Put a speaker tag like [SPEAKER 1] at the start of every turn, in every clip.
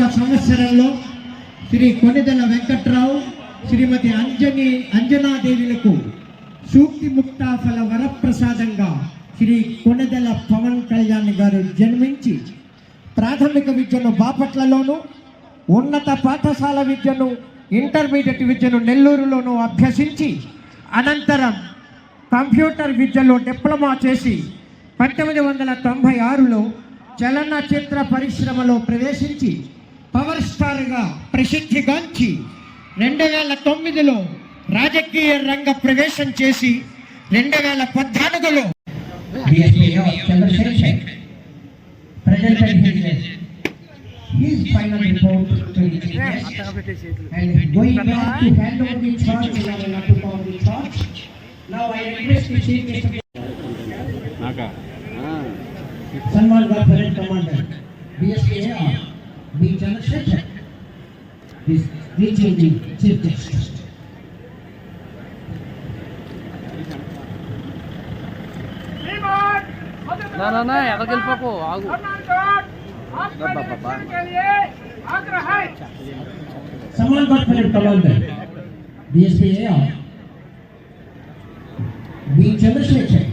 [SPEAKER 1] 100వ సంవత్సరంలో శ్రీ కొనిదెల వెంకట్రావు శ్రీమతి అంజనాదేవిలకు సూక్తి ముక్తాఫల వరప్రసాదంగా శ్రీ కొనిదెల పవన్ కళ్యాణ్ గారు జన్మించి ప్రాథమిక విద్యను బాపట్లలోను, ఉన్నత పాఠశాల విద్యను ఇంటర్మీడియట్ విద్యను నెల్లూరులోనూ అభ్యసించి అనంతరం కంప్యూటర్ విద్యలో డిప్లొమా చేసి 1996లో చలనచిత్ర పరిశ్రమలో ప్రవేశించి పవర్ స్టార్గా ప్రసిద్ధిగాంచి 2009లో రాజకీయ రంగ ప్రవేశం చేసి 2014లో his final report to the guest and going back to hand over the charge and I will not to call the charge. Now I request the Chief Minister Salman Parade Commander BSPAR B. Chandrasekhar is reaching the Chief Guest.
[SPEAKER 2] ना ఎదగెల్ పకో ఆగు
[SPEAKER 1] Salman Parade Commander BSPAR B. Chandrasekhar.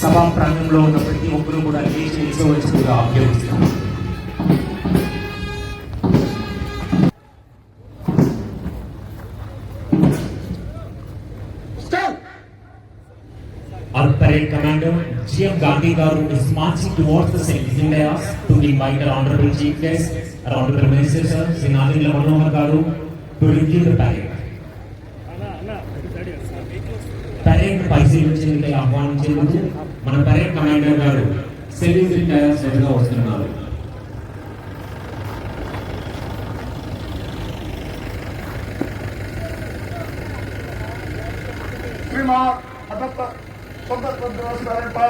[SPEAKER 3] సభా ప్రాంగణంలో ఉన్న ప్రతి ఒక్కరూ కూడా లేచి నిల్చోవలసిందిగా అభ్యర్థిస్తున్నాం. Our parade commander GM Gandhi garu is marching towards the sitting dais to invite our honorable chief guest, our honorable minister sir Sri Narendra Manohar garu to review the parade. Parade పరిశీలించేందుకు ఆహ్వానించేందుకు మన parade commander గారు salute tyres ఎదురుగా వస్తున్నారు.
[SPEAKER 4] श्रीमान 78 स्वतंत्रता दिवस पर